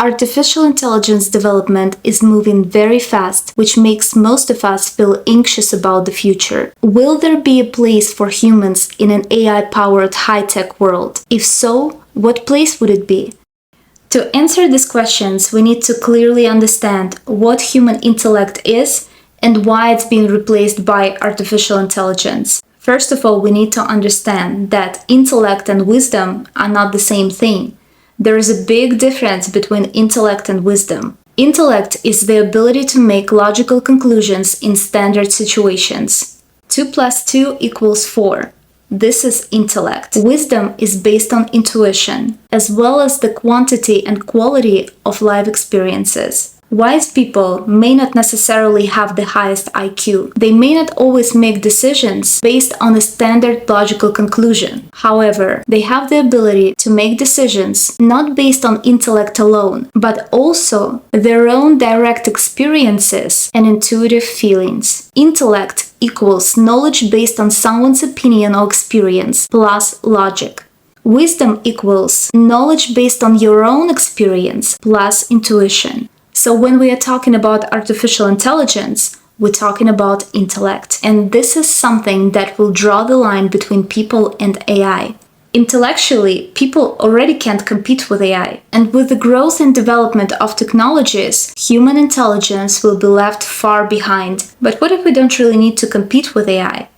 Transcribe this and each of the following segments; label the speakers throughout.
Speaker 1: Artificial intelligence development is moving very fast, which makes most of us feel anxious about the future. Will there be a place for humans in an AI-powered high-tech world? If so, what place would it be? To answer these questions, we need to clearly understand what human intellect is and why it's being replaced by artificial intelligence. First of all, we need to understand that intellect and wisdom are not the same thing. There is a big difference between intellect and wisdom. Intellect is the ability to make logical conclusions in standard situations. 2 + 2 = 4. This is intellect. Wisdom is based on intuition, as well as the quantity and quality of life experiences. Wise people may not necessarily have the highest IQ. They may not always make decisions based on a standard logical conclusion. However, they have the ability to make decisions not based on intellect alone, but also their own direct experiences and intuitive feelings. Intellect equals knowledge based on someone's opinion or experience plus logic. Wisdom equals knowledge based on your own experience plus intuition. So when we are talking about artificial intelligence, we're talking about intellect. And this is something that will draw the line between people and AI. Intellectually, people already can't compete with AI. And with the growth and development of technologies, human intelligence will be left far behind. But what if we don't really need to compete with AI?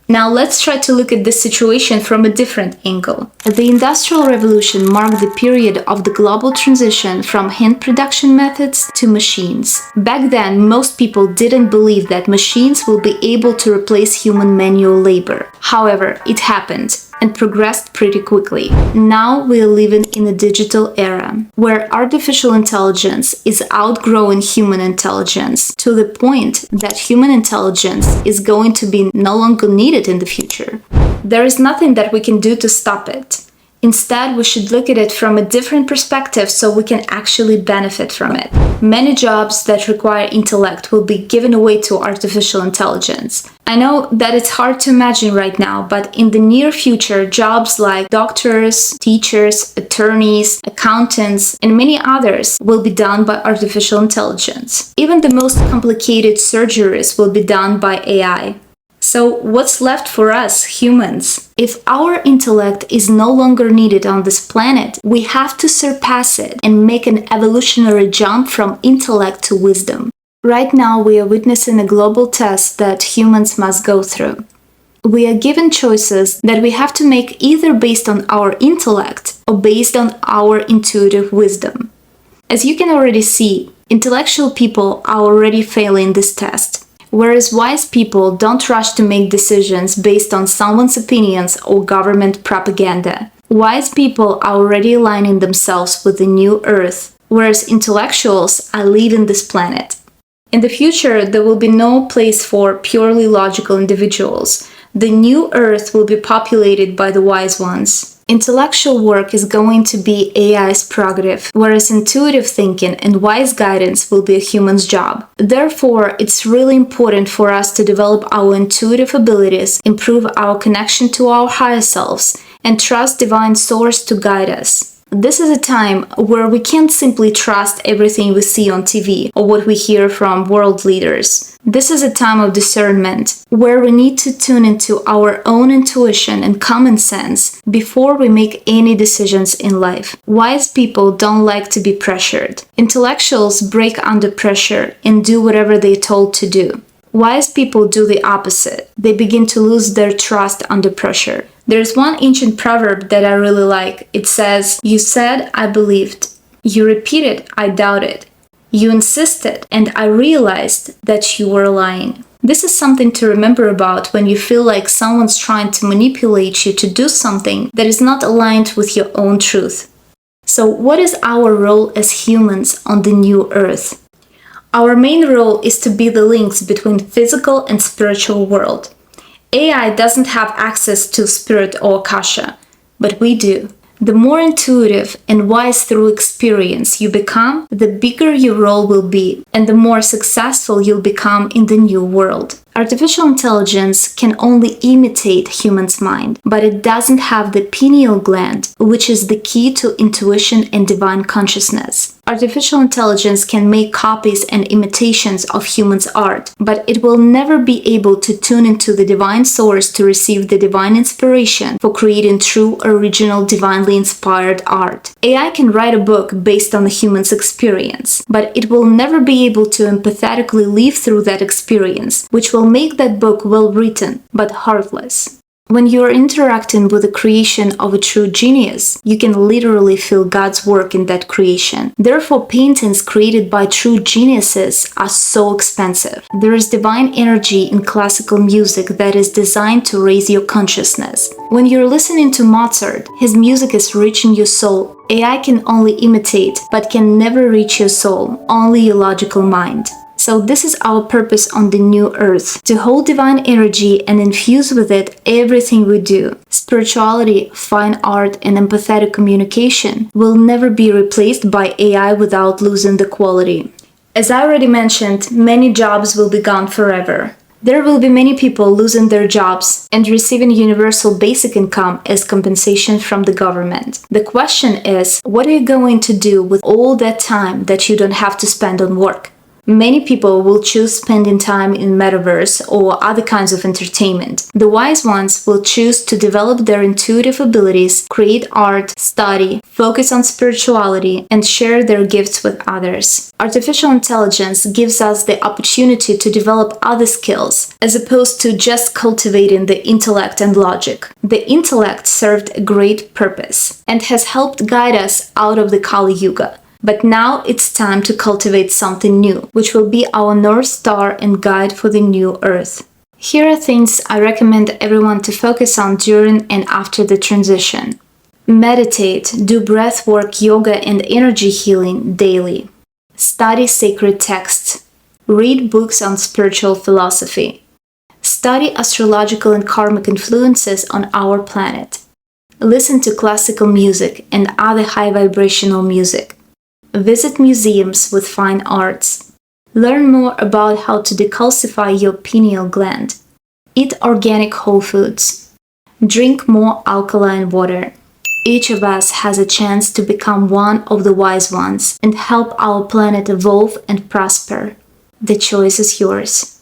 Speaker 1: Now let's try to look at this situation from a different angle. The Industrial Revolution marked the period of the global transition from hand production methods to machines. Back then, most people didn't believe that machines will be able to replace human manual labor. However, it happened and progressed pretty quickly. Now we are living in a digital era, where artificial intelligence is outgrowing human intelligence to the point that human intelligence is going to be no longer needed in the future. There is nothing that we can do to stop it. Instead, we should look at it from a different perspective so we can actually benefit from it. Many jobs that require intellect will be given away to artificial intelligence. I know that it's hard to imagine right now, but in the near future, jobs like doctors, teachers, attorneys, accountants, and many others will be done by artificial intelligence. Even the most complicated surgeries will be done by AI. So what's left for us, humans? If our intellect is no longer needed on this planet, we have to surpass it and make an evolutionary jump from intellect to wisdom. Right now, we are witnessing a global test that humans must go through. We are given choices that we have to make either based on our intellect or based on our intuitive wisdom. As you can already see, intellectual people are already failing this test. Whereas wise people don't rush to make decisions based on someone's opinions or government propaganda. Wise people are already aligning themselves with the new Earth, whereas intellectuals are leaving this planet. In the future, there will be no place for purely logical individuals. The new Earth will be populated by the wise ones. Intellectual work is going to be AI's prerogative, whereas intuitive thinking and wise guidance will be a human's job. Therefore, it's really important for us to develop our intuitive abilities, improve our connection to our higher selves, and trust divine source to guide us. This is a time where we can't simply trust everything we see on TV or what we hear from world leaders. This is a time of discernment, where we need to tune into our own intuition and common sense before we make any decisions in life. Wise people don't like to be pressured. Intellectuals break under pressure and do whatever they're told to do. Wise people do the opposite. They begin to lose their trust under pressure. There's one ancient proverb that I really like. It says, "You said, I believed. You repeated, I doubted. You insisted, and I realized that you were lying." This is something to remember about when you feel like someone's trying to manipulate you to do something that is not aligned with your own truth. So what is our role as humans on the new Earth? Our main role is to be the links between physical and spiritual world. AI doesn't have access to spirit or Akasha, but we do. The more intuitive and wise through experience you become, the bigger your role will be, and the more successful you'll become in the new world. Artificial intelligence can only imitate humans' mind, but it doesn't have the pineal gland, which is the key to intuition and divine consciousness. Artificial intelligence can make copies and imitations of humans' art, but it will never be able to tune into the divine source to receive the divine inspiration for creating true, original, divinely inspired art. AI can write a book based on the human's experience, but it will never be able to empathetically live through that experience, which will make that book well written, but heartless. When you are interacting with the creation of a true genius, you can literally feel God's work in that creation. Therefore, paintings created by true geniuses are so expensive. There is divine energy in classical music that is designed to raise your consciousness. When you're listening to Mozart, his music is reaching your soul. AI can only imitate, but can never reach your soul, only your logical mind. So this is our purpose on the new earth, to hold divine energy and infuse with it everything we do. Spirituality, fine art, and empathetic communication will never be replaced by AI without losing the quality. As I already mentioned, many jobs will be gone forever. There will be many people losing their jobs and receiving universal basic income as compensation from the government. The question is, what are you going to do with all that time that you don't have to spend on work? Many people will choose spending time in metaverse or other kinds of entertainment. The wise ones will choose to develop their intuitive abilities, create art, study, focus on spirituality, and share their gifts with others. Artificial intelligence gives us the opportunity to develop other skills, as opposed to just cultivating the intellect and logic. The intellect served a great purpose and has helped guide us out of the Kali Yuga. But now it's time to cultivate something new, which will be our North Star and guide for the new Earth. Here are things I recommend everyone to focus on during and after the transition. Meditate, do breathwork, yoga, and energy healing daily. Study sacred texts. Read books on spiritual philosophy. Study astrological and karmic influences on our planet. Listen to classical music and other high vibrational music. Visit museums with fine arts. Learn more about how to decalcify your pineal gland. Eat organic whole foods. Drink more alkaline water. Each of us has a chance to become one of the wise ones and help our planet evolve and prosper. The choice is yours.